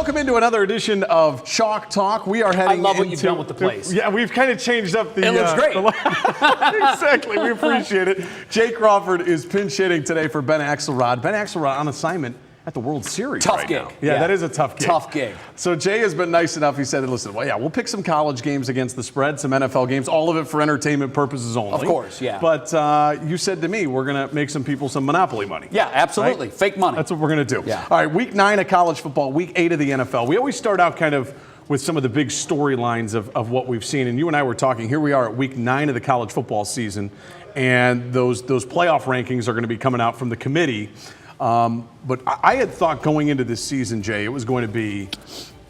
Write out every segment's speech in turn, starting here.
welcome into another edition of Chalk Talk. We are heading. I love what you've done with the place. Yeah, we've kind of changed up the. It looks great. Exactly, we appreciate it. Jay Crawford is pinch hitting today for Ben Axelrod. Ben Axelrod on assignment at the World Series. Tough right gig. Now. Yeah, that is a tough gig. Tough gig. So Jay has been nice enough. He said, "Listen, well, yeah, we'll pick some college games against the spread, some NFL games, all of it for entertainment purposes only." Of course, yeah. But you said to me, we're going to make some people some Monopoly money. Yeah, absolutely. Right? Fake money. That's what we're going to do. Yeah. All right, week 9 of college football, week 8 of the NFL. We always start out kind of with some of the big storylines of what we've seen. And you and I were talking, here we are at week 9 of the college football season, and those playoff rankings are going to be coming out from the committee. But I had thought going into this season, Jay, it was going to be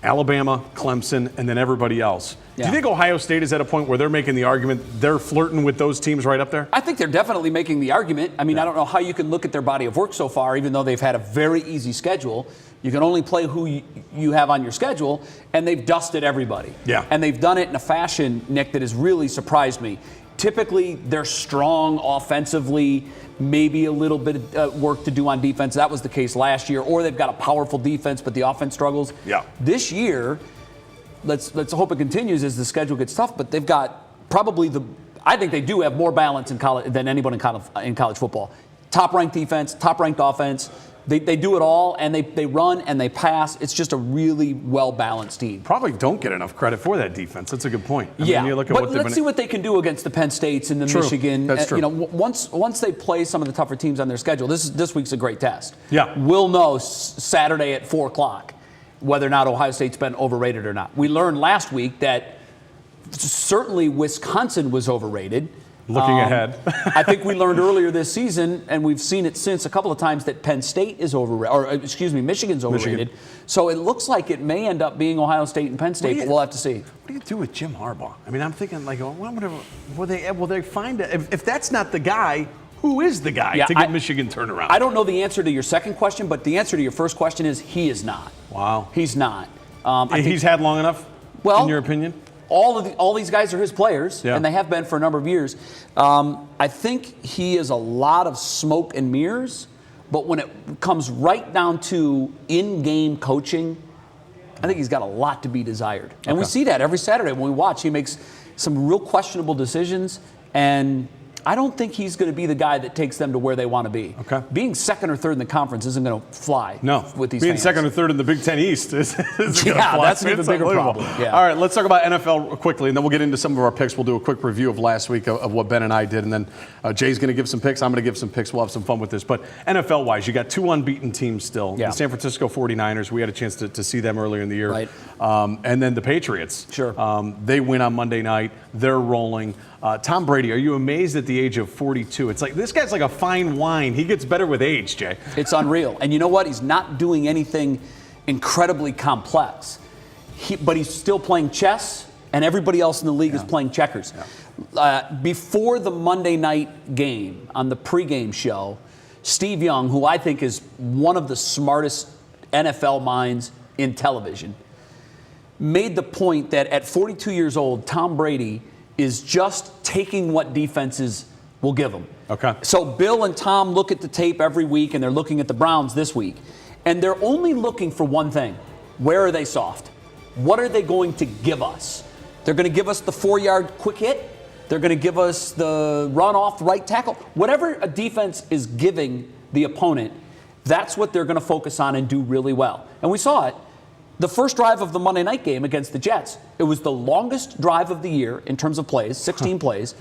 Alabama, Clemson, and then everybody else. Yeah. Do you think Ohio State is at a point where they're making the argument, they're flirting with those teams right up there? I think they're definitely making the argument. I mean, I don't know how you can look at their body of work so far, even though they've had a very easy schedule. You can only play who you have on your schedule, and they've dusted everybody. Yeah. And they've done it in a fashion, Nick, that has really surprised me. Typically, they're strong offensively, maybe a little bit of work to do on defense. That was the case last year. Or they've got a powerful defense, but the offense struggles. Yeah. This year, let's hope it continues as the schedule gets tough, but they've got probably I think they do have more balance in college than anyone in college football. Top-ranked defense, top-ranked offense. They do it all, and they run and they pass. It's just a really well-balanced team. Probably don't get enough credit for that defense. That's a good point. I Yeah, mean, you look at but what let's see what they can do against the Penn States and the True. Michigan. That's true. You know, once they play some of the tougher teams on their schedule, this week's a great test. Yeah. We'll know Saturday at 4 o'clock whether or not Ohio State's been overrated or not. We learned last week that certainly Wisconsin was overrated. Looking ahead. I think we learned earlier this season, and we've seen it since a couple of times, that Penn State is Michigan's overrated. So it looks like it may end up being Ohio State and Penn State, but we'll have to see. What do you do with Jim Harbaugh? I mean, I'm thinking, like, will they find it? If that's not the guy, who is the guy to get Michigan turned around? I don't know the answer to your second question, but the answer to your first question is he is not. Wow. He's not. He's had long enough, in your opinion? All these guys are his players, and they have been for a number of years. I think he is a lot of smoke and mirrors, but when it comes right down to in-game coaching, I think he's got a lot to be desired. And we see that every Saturday when we watch. He makes some real questionable decisions, and I don't think he's going to be the guy that takes them to where they want to be. Okay. Being second or third in the conference isn't going to fly. No. With these Being fans. second or third in the Big Ten East isn't going to fly. That's an even bigger problem. Yeah. All right, let's talk about NFL quickly, and then we'll get into some of our picks. We'll do a quick review of last week of what Ben and I did, and then Jay's going to give some picks. I'm going to give some picks. We'll have some fun with this. But NFL-wise, you got 2 unbeaten teams still. Yeah. The San Francisco 49ers, we had a chance to see them earlier in the year. Right. And then the Patriots. Sure. They win on Monday night. They're rolling. Tom Brady, are you amazed at the age of 42? It's like this guy's like a fine wine. He gets better with age, Jay. It's unreal. And you know what? He's not doing anything incredibly complex. But he's still playing chess, and everybody else in the league is playing checkers. Yeah. Before the Monday night game, on the pregame show, Steve Young, who I think is one of the smartest NFL minds in television, made the point that at 42 years old, Tom Brady is just taking what defenses will give him. Okay. So Bill and Tom look at the tape every week, and they're looking at the Browns this week. And they're only looking for one thing. Where are they soft? What are they going to give us? They're going to give us the 4-yard quick hit. They're going to give us the run off the right tackle. Whatever a defense is giving the opponent, that's what they're going to focus on and do really well. And we saw it. The first drive of the Monday night game against the Jets, it was the longest drive of the year in terms of plays, 16 plays,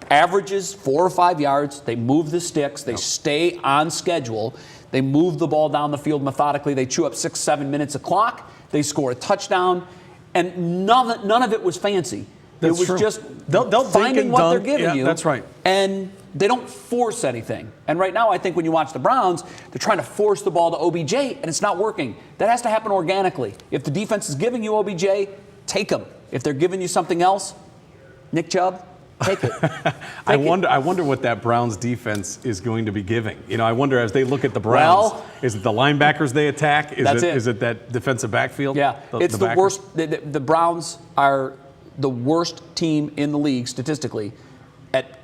averages 4 or 5 yards. They move the sticks. They stay on schedule. They move the ball down the field methodically. They chew up 6-7 minutes of clock. They score a touchdown. And none of it was fancy. That's it was true. just they'll finding what they're giving you. That's right. And they don't force anything. And right now, I think when you watch the Browns, they're trying to force the ball to OBJ, and it's not working. That has to happen organically. If the defense is giving you OBJ, take them. If they're giving you something else, Nick Chubb, take it. I wonder what that Browns defense is going to be giving. You know, I wonder as they look at the Browns, is it the linebackers they attack? Is it that defensive backfield? Yeah, it's the worst. The Browns are the worst team in the league statistically at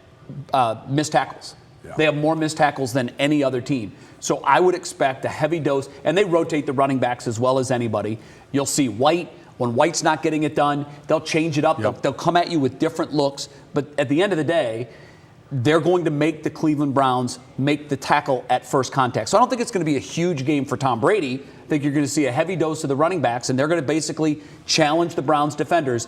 missed tackles. They have more missed tackles than any other team. So I would expect a heavy dose, and they rotate the running backs as well as anybody. You'll see White. When White's not getting it done, they'll change it up. Yep. They'll come at you with different looks. But at the end of the day, they're going to make the Cleveland Browns make the tackle at first contact. So I don't think it's going to be a huge game for Tom Brady. I think you're going to see a heavy dose of the running backs, and they're going to basically challenge the Browns defenders.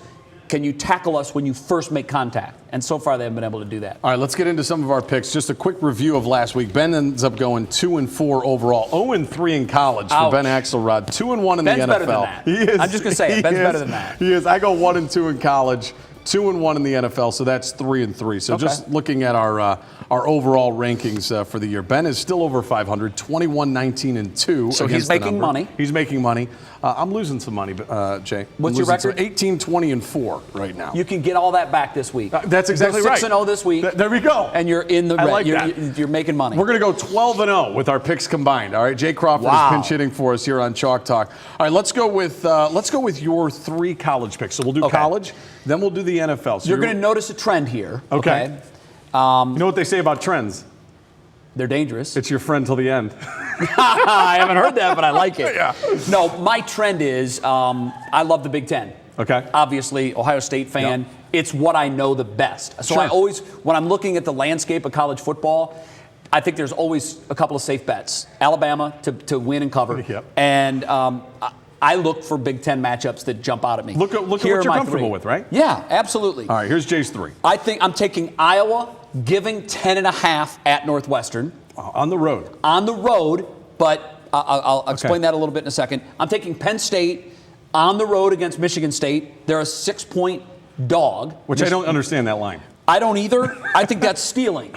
Can you tackle us when you first make contact? And so far, they haven't been able to do that. All right, let's get into some of our picks. Just a quick review of last week. Ben ends up going 2-4 overall, 0-3 in college for Ben Axelrod, 2-1 in Ben's the NFL. better than that. He is. I'm just going to say it. Ben's better than that. He is. I go 1-2 in college, 2-1 in the NFL, so that's 3-3. So just looking at our overall rankings for the year, Ben is still over 500, 21-19-2. So he's making money. He's making money. I'm losing some money, Jay. What's your record? 18-20-4 right now. You can get all that back this week. That's exactly right. 6-0 this week. There we go. And you're in the red. I like that. You're making money. We're going to go 12-0 with our picks combined. All right, Jay Crawford is pinch hitting for us here on Chalk Talk. All right, let's go with your 3 college picks. So we'll do college, then we'll do the NFL. So you're going to notice a trend here. Okay. You know what they say about trends? They're dangerous. It's your friend till the end. I haven't heard that, but I like it. Yeah. No, my trend is I love the Big Ten. Okay. Obviously, Ohio State fan. Yep. It's what I know the best. So Sure. I always, when I'm looking at the landscape of college football, I think there's always a couple of safe bets. Alabama to win and cover. Yep. And I look for Big Ten matchups that jump out at me. Look at what you're comfortable with, right? Yeah, absolutely. All right, here's Jay's 3. I think I'm taking Iowa, giving 10.5 at Northwestern. On the road. On the road, but I'll explain that a little bit in a second. I'm taking Penn State on the road against Michigan State. They're a 6-point dog. Which I don't understand that line. I don't either. I think that's stealing.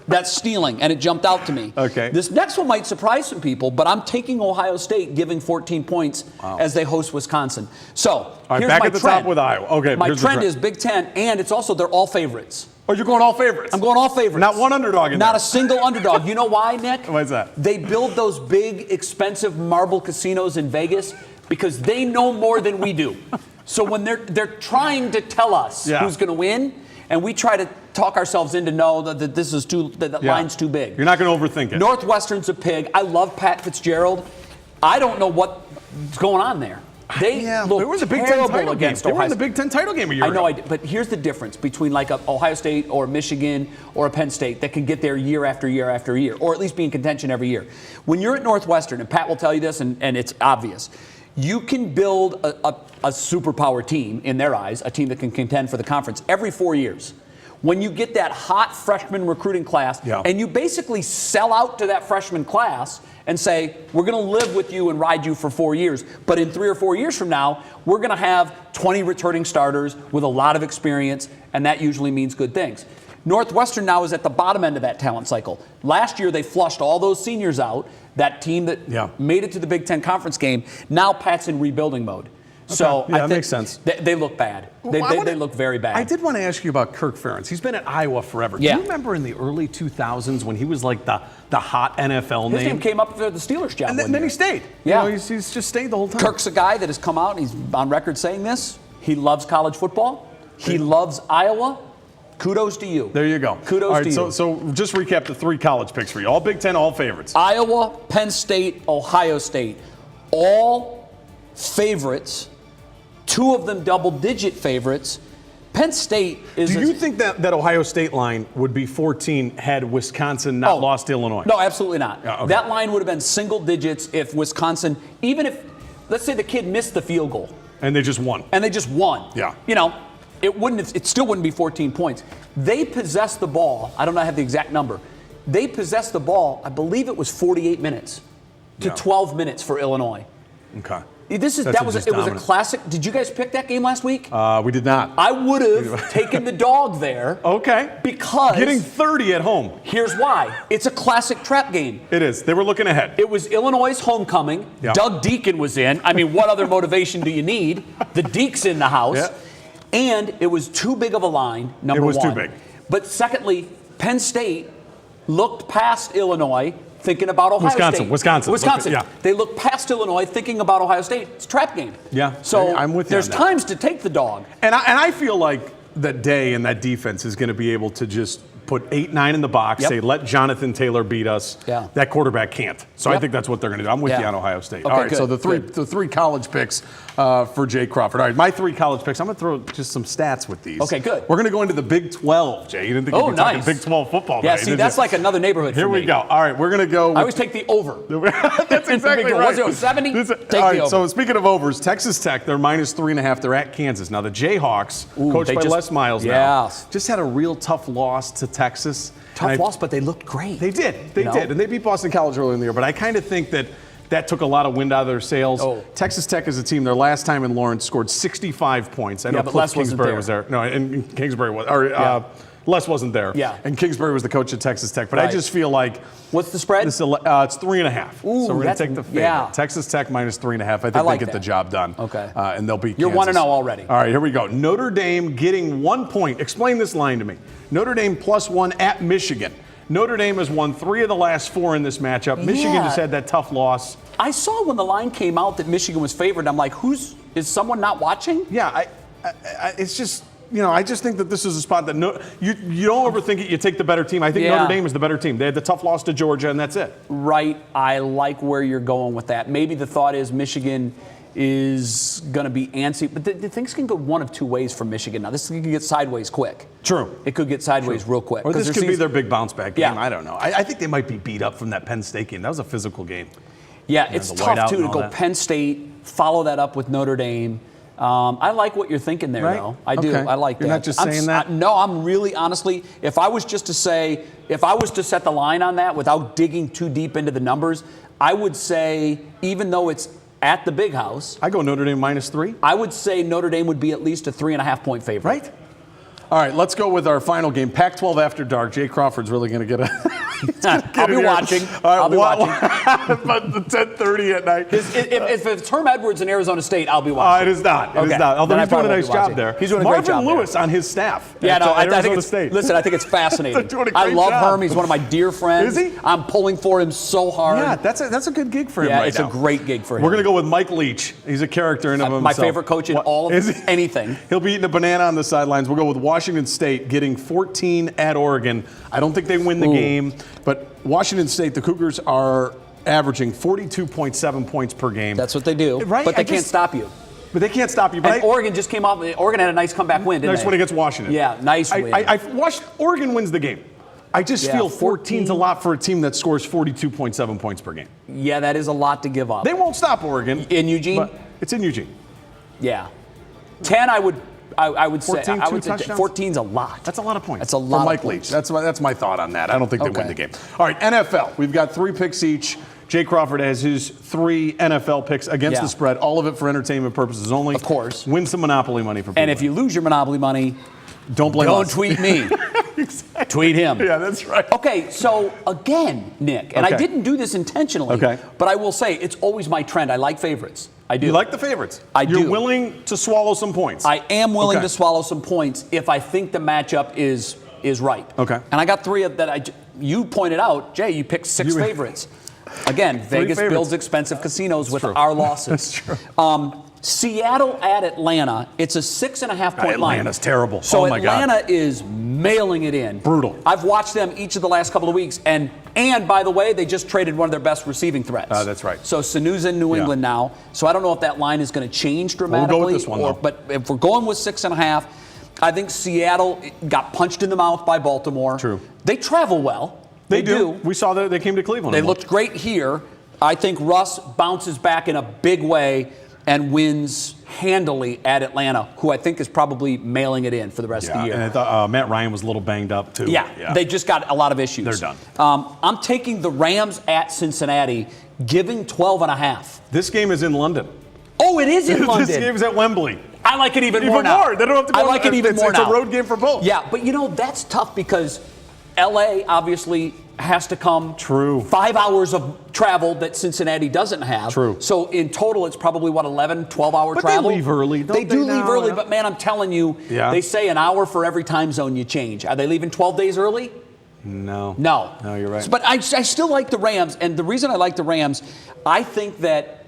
That's stealing, and it jumped out to me. Okay. This next one might surprise some people, but I'm taking Ohio State, giving 14 points as they host Wisconsin. So, all right, here's back my at the trend. top with Iowa. Okay, my trend is Big Ten, and it's also they're all favorites. Oh, you're going all favorites? I'm going all favorites. Not one underdog in there? Not a single underdog. You know why, Nick? Why is that? They build those big, expensive marble casinos in Vegas because they know more than we do. So when they're trying to tell us who's going to win, and we try to talk ourselves into that this is that line's too big. You're not going to overthink it. Northwestern's a pig. I love Pat Fitzgerald. I don't know what's going on there. They look it was a Big Ten terrible title against game. They Ohio were in the Big Ten title game a year ago. ago. But here's the difference between like a Ohio State or Michigan or a Penn State that can get there year after year after year, or at least be in contention every year. When you're at Northwestern, and Pat will tell you this, and it's obvious, you can build a superpower team in their eyes, a team that can contend for the conference every 4 years. When you get that hot freshman recruiting class, and you basically sell out to that freshman class and say, we're going to live with you and ride you for 4 years. But in 3 or 4 years from now, we're going to have 20 returning starters with a lot of experience, and that usually means good things. Northwestern now is at the bottom end of that talent cycle. Last year, they flushed all those seniors out, that team that made it to the Big Ten conference game. Now Pat's in rebuilding mode. So I that think makes sense. They look bad. They look very bad. I did want to ask you about Kirk Ferentz. He's been at Iowa forever. Yeah. Do you remember in the early 2000s when he was like the hot NFL His name? name came up for the Steelers job. And then he stayed. Yeah. You know, he's just stayed the whole time. Kirk's a guy that has come out, and he's on record saying this. He loves college football. He loves Iowa. Kudos to you. There you go. Kudos to you. So just recap the 3 college picks for you. All Big Ten, all favorites. Iowa, Penn State, Ohio State. All favorites. 2 of them double-digit favorites. Penn State is... Do you think that Ohio State line would be 14 had Wisconsin not lost to Illinois? No, absolutely not. Okay. That line would have been single digits if Wisconsin, even if, let's say the kid missed the field goal. And they just won. Yeah. You know, it still wouldn't be 14 points. They possessed the ball. I don't know, I have the exact number. They possessed the ball, I believe it was 48 minutes to 12 minutes for Illinois. Okay. It was a classic. Did you guys pick that game last week? We did not. I would have taken the dog there. Okay. Because getting 30 at home. Here's why. It's a classic trap game. It is. They were looking ahead. It was Illinois' homecoming. Yeah. Doug Deacon was in. I mean, what other motivation do you need? The Deke's in the house. Yeah. And it was too big of a line, number one. It was too big. But secondly, Penn State looked past Illinois, thinking about Ohio State. Wisconsin. Yeah. They look past Illinois, thinking about Ohio State. It's a trap game. Yeah. So I'm with you. There's times to take the dog. And I feel like that Day and that defense is going to be able to just put 8, 9 in the box, Yep. say, let Jonathan Taylor beat us. Yeah. That quarterback can't. So I Yep. think that's what they're going to do. I'm with you on Ohio State. Okay, All right, good, so the good. three college picks for Jay Crawford. All right, my 3 college picks. I'm going to throw just some stats with these. Okay, good. We're going to go into the Big 12, Jay. You didn't think you'd be talking Big 12 football Yeah, today, see, did that's you? like another neighborhood Here for me. we go. All right, we're going to go. I always take the over. That's exactly Big 12. right. Was it 70? Take all right, the over. so speaking of overs, Texas Tech, they're minus 3.5. They're at Kansas. Now, the Jayhawks, coached they by just- Les Miles now, just had a real tough loss to Texas. Tough loss, but they looked great. They did. They did. And they beat Boston College earlier in the year. But I kind of think that took a lot of wind out of their sails. Oh. Texas Tech as a team, their last time in Lawrence, scored 65 points. I know but Cliff Les wasn't Kingsbury there. was there. No, and Kingsbury was. Les wasn't there. Yeah. And Kingsbury was the coach at Texas Tech. But I Right. just feel like What's the spread? it's 3.5. Ooh, so we're going that's- to take the favorite. yeah. Texas Tech minus 3.5. I think like they get the that. job done. Okay. And they'll beat You're Kansas. 1-0 already. All right, here we go. Notre Dame getting 1 point. Explain this line to me. Notre Dame +1 at Michigan. Notre Dame has won 3 of the last 4 in this matchup. Michigan Yeah. just had that tough loss. I saw when the line came out that Michigan was favored. I'm like, is someone not watching? Yeah, it's just, I just think that this is a spot that you don't overthink it. You take the better team. I think Yeah. Notre Dame is the better team. They had the tough loss to Georgia, and that's it. Right. I like where you're going with that. Maybe the thought is Michigan is going to be antsy, but the things can go one of 2 ways for Michigan. Now, this can get sideways quick. True. It could get sideways real quick. Or this could be their big bounce back game. Yeah. I don't know. I think they might be beat up from that Penn State game. That was a physical game. Yeah, it's the tough, whiteout too, and to all go that. Penn State, follow that up with Notre Dame. I like what you're thinking there, Right? though. I do. Okay. I like that. You're not just saying that? No, I'm really, honestly, if I was to set the line on that without digging too deep into the numbers, I would say, even though it's at the Big House, I go Notre Dame -3. I would say Notre Dame would be at least a 3.5-point favorite. Right? All right, let's go with our final game. Pac-12 After Dark. Jay Crawford's really going to get a... I'll be watching. I'll be watching. But the 10:30 at night. If it's Herm Edwards in Arizona State, I'll be watching. It is not. It Okay. is not. Although Then I he's doing a probably nice won't be job watching. there. He's doing a great Marvin job there. Lewis on his staff. Yeah, at, no, I Arizona think it's, State. listen, I think it's fascinating. They're doing a I great love job. Herm. He's one of my dear friends. Is he? I'm pulling for him so hard. Yeah, that's a good gig for him Yeah, right it's now. a great gig for him. We're going to go with Mike Leach. He's a character in and of himself. My favorite coach in all of Is he? anything. He'll be eating a banana on the sidelines. We'll go with Washington State getting 14 at Oregon. I don't think they win the game, but Washington State, the Cougars are averaging 42.7 points per game. That's what they do. Right? But they can't stop you. But they can't stop you. But And Oregon just came off. Oregon had a nice comeback win, didn't nice they? win against Washington. Yeah, nice win. Oregon wins the game. I just Yeah, feel 14 14's a lot for a team that scores 42.7 points per game. Yeah, that is a lot to give up. They won't stop Oregon. In Eugene? But it's in Eugene. Yeah. 10, I would say. 14, I two would say touchdowns? 14's a lot. That's a lot of points. That's a lot for Mike of points. Leach. That's my thought on that. I don't think they Okay. win the game. All right, NFL. We've got 3 picks each. Jay Crawford has his 3 NFL picks against Yeah. the spread. All of it for entertainment purposes only. Of course. Win some Monopoly money for people. And if you lose your Monopoly money, don't blame don't us. tweet me. Exactly. Tweet him. Yeah, that's right. Okay, so again, Nick, and I Okay. didn't do this intentionally, Okay. but I will say it's always my trend. I like favorites. I do. You like the favorites. I You're do. willing to swallow some points. I am willing Okay. to swallow some points if I think the matchup is right. Okay. And I got 3 of that. You pointed out, Jay, you picked 6 favorites. Again, Vegas favorites. builds expensive casinos with true. our losses. That's true. Seattle at Atlanta. It's a 6.5-point line. Atlanta's terrible. So Oh, my God. Atlanta is mailing it in. Brutal. I've watched them each of the last couple of weeks, and by the way, they just traded one of their best receiving threats. That's right. So Sanu's in New England now. So I don't know if that line is going to change dramatically. We'll go with this one, though. But if we're going with 6.5, I think Seattle got punched in the mouth by Baltimore. True. They travel well. They do. We saw that they came to Cleveland. They and won. looked great here. I think Russ bounces back in a big way and wins handily at Atlanta, who I think is probably mailing it in for the rest of the year. And I thought Matt Ryan was a little banged up, too. Yeah, they just got a lot of issues. They're done. I'm taking the Rams at Cincinnati, giving 12.5. This game is in London. Oh, it is in London. This game is at Wembley. I like it even Even more now. They don't have to go I like it even more now. It's a road game for both. Yeah, but that's tough because LA obviously has to come. True. 5 hours of travel that Cincinnati doesn't have. True. So in total, it's probably 11, 12-hour But travel. they leave early, don't They do they leave now? early, but man, I'm telling you, Yeah. they say an hour for every time zone you change. Are they leaving 12 days early? No. No. No, you're right. But I still like the Rams, and the reason I like the Rams, I think that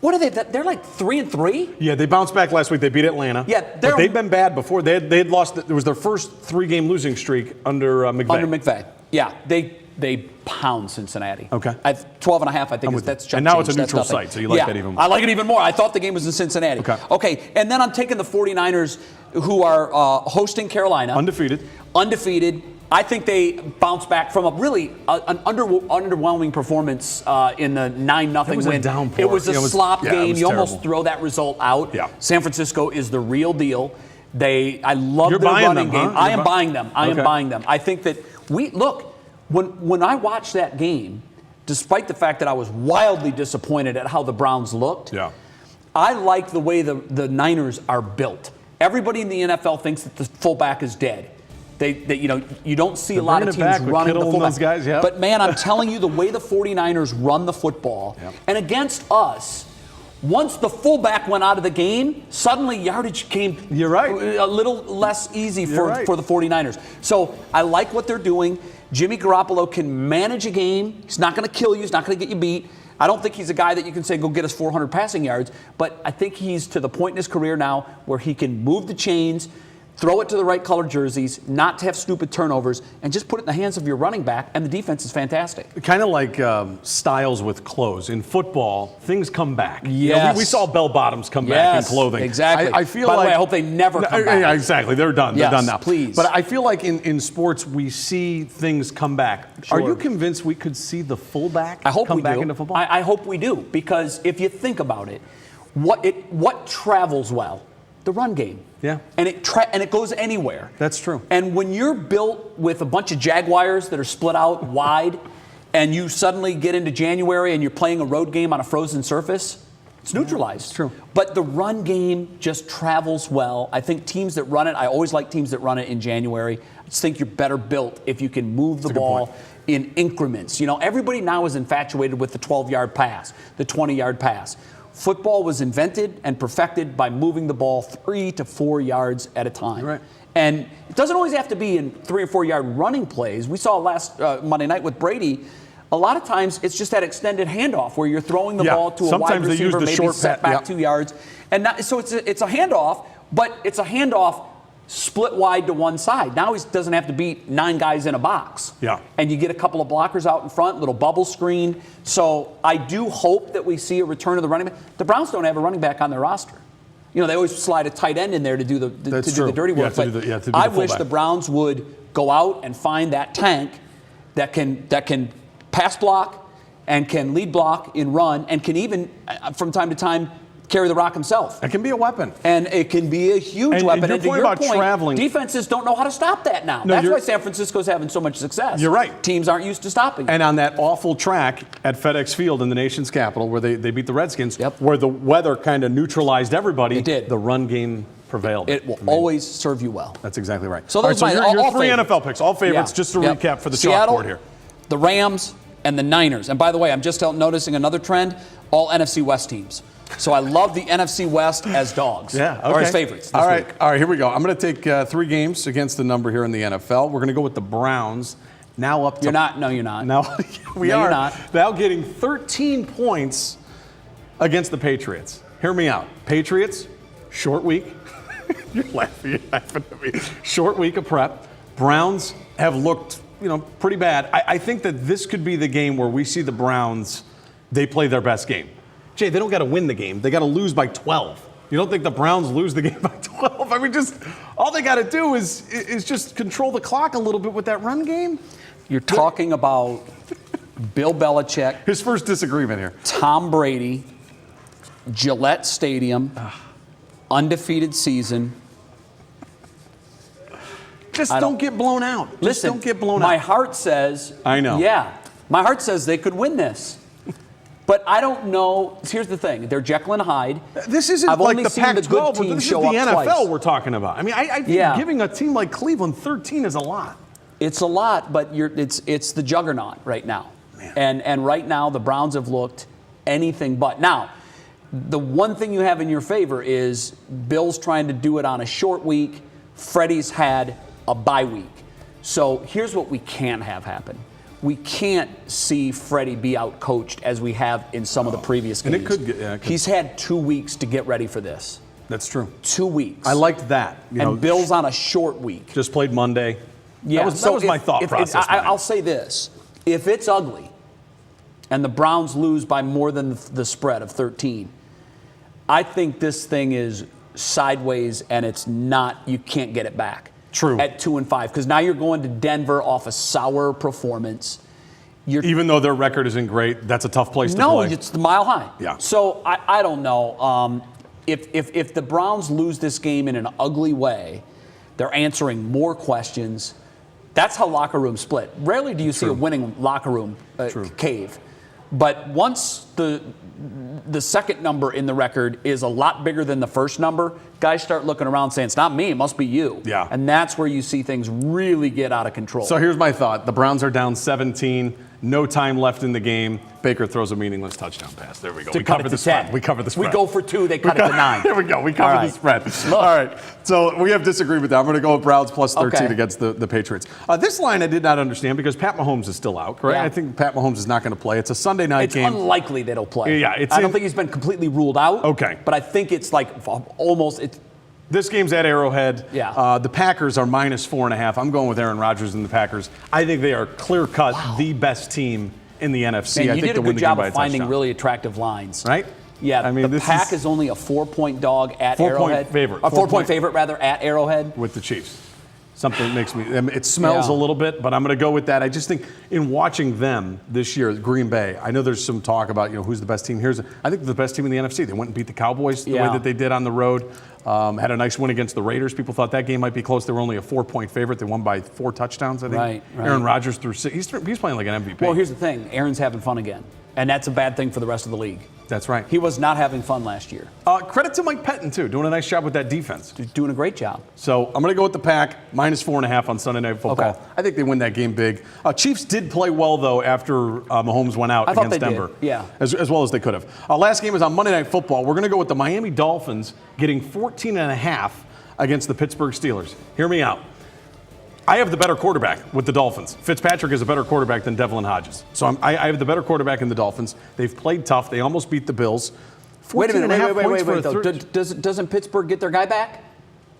What are they? They're like 3-3. Yeah, they bounced back last week. They beat Atlanta. Yeah, but they've been bad before. They had lost. It was their first 3-game losing streak under McVay. Under McVay. Yeah, they pound Cincinnati. Okay. 12.5. I think that's and now it's a neutral site, so you like that even more. I like it even more. I thought the game was in Cincinnati. Okay. And then I'm taking the 49ers, who are hosting Carolina. Undefeated. I think they bounced back from an underwhelming performance in the 9-0 win. Downpour. It was a slop game. You almost throw that result out. Yeah. San Francisco is the real deal. I love their running game. Huh? I am buying them. I am buying them. I think that when I watched that game, despite the fact that I was wildly disappointed at how the Browns looked, I like the way the Niners are built. Everybody in the NFL thinks that the fullback is dead. You don't see a lot of teams running the fullback. Those guys, But man, I'm telling you, the way the 49ers run the football, and against us, once the fullback went out of the game, suddenly yardage came a little less easy for the 49ers. So I like what they're doing. Jimmy Garoppolo can manage a game. He's not going to kill you. He's not going to get you beat. I don't think he's a guy that you can say, go get us 400 passing yards. But I think he's to the point in his career now where he can move the chains, throw it to the right colored jerseys, not to have stupid turnovers, and just put it in the hands of your running back, and the defense is fantastic. Kind of like styles with clothes. In football, things come back. Yes. We saw bell bottoms come back in clothing. Exactly. I feel By like, the way, I hope they never come back. Yeah, exactly. They're done. Yes, They're done now. Please. But I feel like in sports, we see things come back. Sure. Are you convinced we could see the fullback come back into football? I hope we do, because if you think about it, what travels well? The run game. Yeah. And it goes anywhere. That's true. And when you're built with a bunch of Jaguars that are split out wide, and you suddenly get into January and you're playing a road game on a frozen surface, it's neutralized. It's true. But the run game just travels well. I think teams that run it, I always like teams that run it in January. I just think you're better built if you can move the ball in increments. Everybody now is infatuated with the 12-yard pass, the 20-yard pass. Football was invented and perfected by moving the ball 3 to 4 yards at a time. Right. And it doesn't always have to be in 3 or 4 yard running plays. We saw last Monday night with Brady. A lot of times it's just that extended handoff where you're throwing the ball to a wide receiver, maybe set back 2 yards. And so it's a handoff, but it's a handoff split wide to one side. Now he doesn't have to beat 9 guys in a box. Yeah. And you get a couple of blockers out in front, little bubble screen. So I do hope that we see a return of the running back. The Browns don't have a running back on their roster. They always slide a tight end in there to do the dirty work. But I wish the Browns would go out and find that tank that can pass block and can lead block in run and can even, from time to time, carry the rock himself. It can be a weapon. And it can be a huge weapon. And to your point, traveling, defenses don't know how to stop that now. That's why San Francisco's having so much success. You're right. Teams aren't used to stopping it. And on that awful track at FedEx Field in the nation's capital where they beat the Redskins, where the weather kind of neutralized everybody, it did. The run game prevailed. It will always serve you well. That's exactly right. So those are your three favorites. NFL picks, all favorites, just to recap for the Seattle, chalkboard here. The Rams, and the Niners. And by the way, I'm just noticing another trend, all NFC West teams. So I love the NFC West as dogs. Or as favorites. All right, here we go. I'm going to take 3 games against the number here in the NFL. We're going to go with the Browns. Now up to... You're not. No, you're not. Now we are you're not. Now getting 13 points against the Patriots. Hear me out. Patriots, short week. You're laughing at me. Short week of prep. Browns have looked, pretty bad. I think that this could be the game where we see the Browns, they play their best game. Jay, they don't got to win the game. They got to lose by 12. You don't think the Browns lose the game by 12? I mean, just all they got to do is just control the clock a little bit with that run game. You're talking about Bill Belichick. His first disagreement here. Tom Brady, Gillette Stadium, undefeated season. Just don't get blown out. Listen, don't get blown out. My heart says, I know. Yeah, my heart says they could win this. But I don't know. Here's the thing. They're Jekyll and Hyde. This isn't I've like only the seen the good Pac-12. teams This is show the up NFL twice. we're talking about. I mean, I think giving a team like Cleveland 13 is a lot. It's a lot, but it's the juggernaut right now. Man. And right now, the Browns have looked anything but. Now, the one thing you have in your favor is Bill's trying to do it on a short week. Freddie's had a bye week. So here's what we can have happen. we can't see Freddie be out-coached as we have in some of the previous games. And it could get, He's had 2 weeks to get ready for this. That's true. 2 weeks. I liked that. Bill's on a short week. Just played Monday. Yeah, that was my thought process. I'll say this. If it's ugly and the Browns lose by more than the spread of 13, I think this thing is sideways and it's not, you can't get it back. True. At 2-5, because now you're going to Denver off a sour performance. Even though their record isn't great, that's a tough place to play. No, it's the Mile High. Yeah. So I don't know. If the Browns lose this game in an ugly way, they're answering more questions. That's how locker rooms split. Rarely do you see a winning locker room cave. But once the second number in the record is a lot bigger than the first number, guys start looking around saying, it's not me, it must be you. Yeah. And that's where you see things really get out of control. So here's my thought. The Browns are down 17, no time left in the game. Baker throws a meaningless touchdown pass. There we go. We cover the spread. We cover the spread. We go for 2, they cut it to 9. There we go. We cover the spread. All right. So we have disagreed with that. I'm going to go with Browns plus 13 against the Patriots. This line I did not understand because Pat Mahomes is still out, correct? Yeah. I think Pat Mahomes is not going to play. It's a Sunday night game. It's unlikely that he'll play. Yeah, I don't think he's been completely ruled out. Okay. But I think it's like almost. This game's at Arrowhead. Yeah. The Packers are minus 4.5. I'm going with Aaron Rodgers and the Packers. I think they are clear-cut the best team in the NFC. Man, I you think did a win good the job game by of a finding touchdown. really attractive lines. Right? Yeah, I mean, the Pack is only a 4-point dog at 4-point Arrowhead. favorite. A 4-point favorite, rather, at Arrowhead. With the Chiefs. Something makes me, it smells a little bit, but I'm going to go with that. I just think in watching them this year, Green Bay, I know there's some talk about, who's the best team. I think the best team in the NFC. They went and beat the Cowboys the way that they did on the road. Had a nice win against the Raiders. People thought that game might be close. They were only a 4-point favorite. They won by 4 touchdowns, I think. Right. Aaron Rodgers threw 6. He's playing like an MVP. Well, here's the thing. Aaron's having fun again. And that's a bad thing for the rest of the league. That's right. He was not having fun last year. Credit to Mike Pettin, too, doing a nice job with that defense. He's doing a great job. So I'm going to go with the Pack, minus 4.5 on Sunday Night Football. Okay. I think they win that game big. Chiefs did play well, though, after Mahomes went out against Denver. Did. Yeah. As well as they could have. Last game is on Monday Night Football. We're going to go with the Miami Dolphins getting 14.5 against the Pittsburgh Steelers. Hear me out. I have the better quarterback with the Dolphins. Fitzpatrick is a better quarterback than Devlin Hodges. So I have the better quarterback in the Dolphins. They've played tough. They almost beat the Bills. Wait a minute. Wait. Doesn't Pittsburgh get their guy back?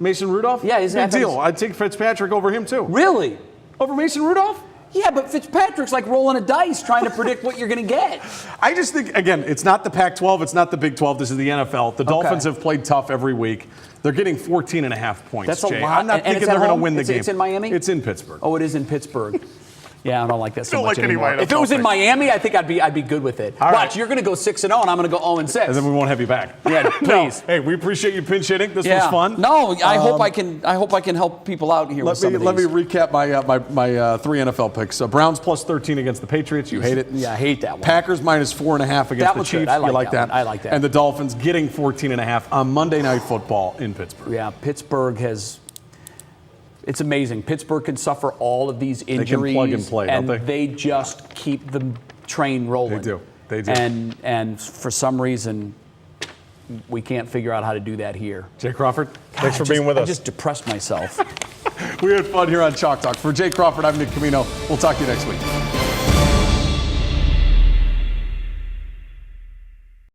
Mason Rudolph? Yeah, he's big deal. I'd take Fitzpatrick over him, too. Really? Over Mason Rudolph? Yeah, but Fitzpatrick's like rolling a dice trying to predict what you're going to get. I just think, again, it's not the Pac-12, it's not the Big 12, this is the NFL. The Dolphins have played tough every week. They're getting 14.5 points, That's a Jay. lot. I'm not thinking they're going to win the game. It's in Miami? It's in Pittsburgh. Oh, it is in Pittsburgh. Yeah, I don't like that so Don't much like anymore. anybody. If it was in Miami, I think I'd be good with it. All Watch, right. you're going to go 6-0, and I'm going to go 0-6. And then we won't have you back. Yeah, please. No. Hey, we appreciate you pinch hitting. This was fun. No, I hope I can help people out here with some of these. Let me recap my 3 NFL picks. Browns plus 13 against the Patriots. You hate it. Yeah, I hate that one. Packers minus 4.5 against the Chiefs. I like you like that. I like that. And the Dolphins getting 14.5 on Monday Night Football in Pittsburgh. Yeah, Pittsburgh has. It's amazing. Pittsburgh can suffer all of these injuries. They can plug and play, don't they? They just keep the train rolling. They do. And for some reason, we can't figure out how to do that here. Jay Crawford, thanks for being with us. I just depressed myself. We had fun here on Chalk Talk. For Jay Crawford, I'm Nick Camino. We'll talk to you next week.